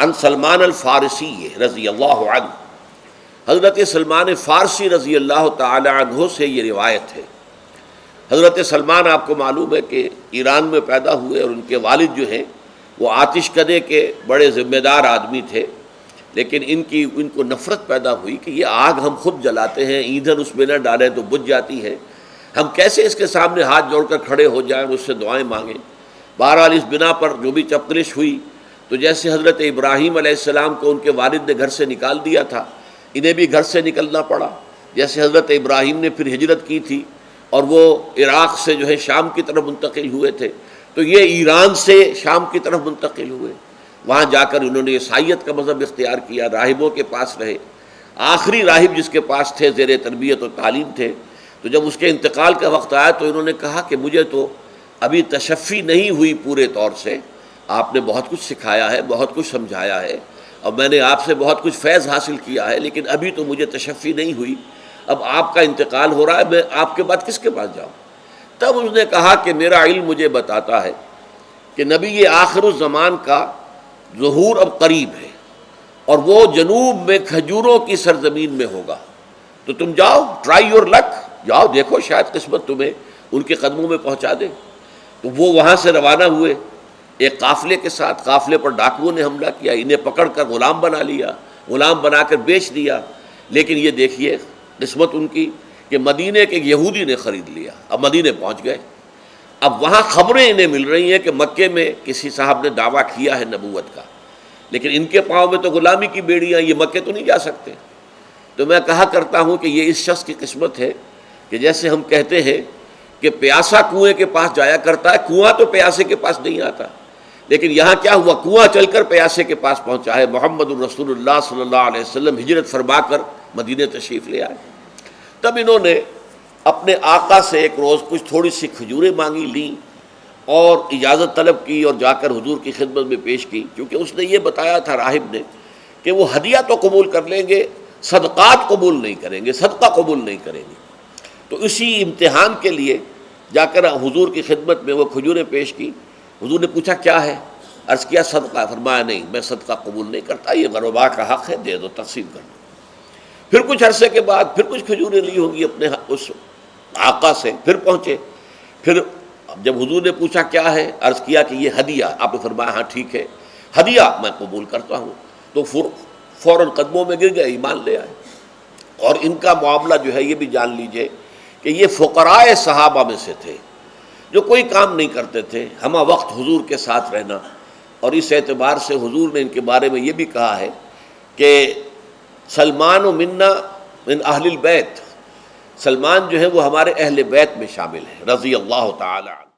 عن سلمان الفارسی رضی اللہ عنہ، حضرت سلمان فارسی رضی اللہ تعالی عنہ سے یہ روایت ہے۔ حضرت سلمان آپ کو معلوم ہے کہ ایران میں پیدا ہوئے، اور ان کے والد جو ہیں وہ آتش کدے کے بڑے ذمہ دار آدمی تھے، لیکن ان کو نفرت پیدا ہوئی کہ یہ آگ ہم خود جلاتے ہیں، ایندھن اس میں نہ ڈالیں تو بجھ جاتی ہے، ہم کیسے اس کے سامنے ہاتھ جوڑ کر کھڑے ہو جائیں، اس سے دعائیں مانگیں۔ بہرحال اس بنا پر جو بھی چپقلش ہوئی، تو جیسے حضرت ابراہیم علیہ السلام کو ان کے والد نے گھر سے نکال دیا تھا، انہیں بھی گھر سے نکلنا پڑا۔ جیسے حضرت ابراہیم نے پھر ہجرت کی تھی اور وہ عراق سے جو ہے شام کی طرف منتقل ہوئے تھے، تو یہ ایران سے شام کی طرف منتقل ہوئے۔ وہاں جا کر انہوں نے عیسائیت کا مذہب اختیار کیا، راہبوں کے پاس رہے۔ آخری راہب جس کے پاس تھے زیر تربیت و تعلیم تھے، تو جب اس کے انتقال کا وقت آیا تو انہوں نے کہا کہ مجھے تو ابھی تشفی نہیں ہوئی پورے طور سے، آپ نے بہت کچھ سکھایا ہے، بہت کچھ سمجھایا ہے، اور میں نے آپ سے بہت کچھ فیض حاصل کیا ہے، لیکن ابھی تو مجھے تشفی نہیں ہوئی۔ اب آپ کا انتقال ہو رہا ہے، میں آپ کے بعد کس کے پاس جاؤں؟ تب اس نے کہا کہ میرا علم مجھے بتاتا ہے کہ نبی آخر الزمان کا ظہور اب قریب ہے، اور وہ جنوب میں کھجوروں کی سرزمین میں ہوگا، تو تم جاؤ، ٹرائی یور لک، جاؤ دیکھو شاید قسمت تمہیں ان کے قدموں میں پہنچا دے۔ تو وہ وہاں سے روانہ ہوئے ایک قافلے کے ساتھ۔ قافلے پر ڈاکوؤں نے حملہ کیا، انہیں پکڑ کر غلام بنا لیا، غلام بنا کر بیچ دیا۔ لیکن یہ دیکھیے قسمت ان کی کہ مدینے کے ایک یہودی نے خرید لیا، اب مدینے پہنچ گئے۔ اب وہاں خبریں انہیں مل رہی ہیں کہ مکے میں کسی صاحب نے دعویٰ کیا ہے نبوت کا، لیکن ان کے پاؤں میں تو غلامی کی بیڑیاں، یہ مکے تو نہیں جا سکتے۔ تو میں کہا کرتا ہوں کہ یہ اس شخص کی قسمت ہے کہ جیسے ہم کہتے ہیں کہ پیاسا کنویں کے پاس جایا کرتا ہے، کنواں تو پیاسے کے پاس نہیں آتا، لیکن یہاں کیا ہوا، کنواں چل کر پیاسے کے پاس پہنچا ہے۔ محمد الرسول اللہ صلی اللہ علیہ وسلم ہجرت فرما کر مدینے تشریف لے آئے۔ تب انہوں نے اپنے آقا سے ایک روز کچھ تھوڑی سی کھجوریں مانگی، لیں اور اجازت طلب کی اور جا کر حضور کی خدمت میں پیش کی، کیونکہ اس نے یہ بتایا تھا راہب نے کہ وہ ہدیہ تو قبول کر لیں گے، صدقات قبول نہیں کریں گے، صدقہ قبول نہیں کریں گے۔ تو اسی امتحان کے لیے جا کر حضور کی خدمت میں وہ کھجوریں پیش کی۔ حضور نے پوچھا کیا ہے؟ عرض کیا صدقہ؟ فرمایا نہیں، میں صدقہ قبول نہیں کرتا، یہ غربا کا حق ہے، دے دو، تقسیم کر دو۔ پھر کچھ عرصے کے بعد پھر کچھ کھجوریں لی ہوں گی اپنے اس آقا سے، پھر پہنچے۔ پھر جب حضور نے پوچھا کیا ہے، عرض کیا کہ یہ ہدیہ۔ آپ نے فرمایا ہاں ٹھیک ہے، ہدیہ میں قبول کرتا ہوں۔ تو فوراً قدموں میں گر گئے، ایمان لے آئے۔ اور ان کا معاملہ جو ہے یہ بھی جان لیجئے کہ یہ فقراء صحابہ میں سے تھے جو کوئی کام نہیں کرتے تھے، ہمہ وقت حضور کے ساتھ رہنا۔ اور اس اعتبار سے حضور نے ان کے بارے میں یہ بھی کہا ہے کہ سلمان منا من اہل البیت، سلمان جو ہے وہ ہمارے اہل بیت میں شامل ہے، رضی اللہ تعالی عنہ۔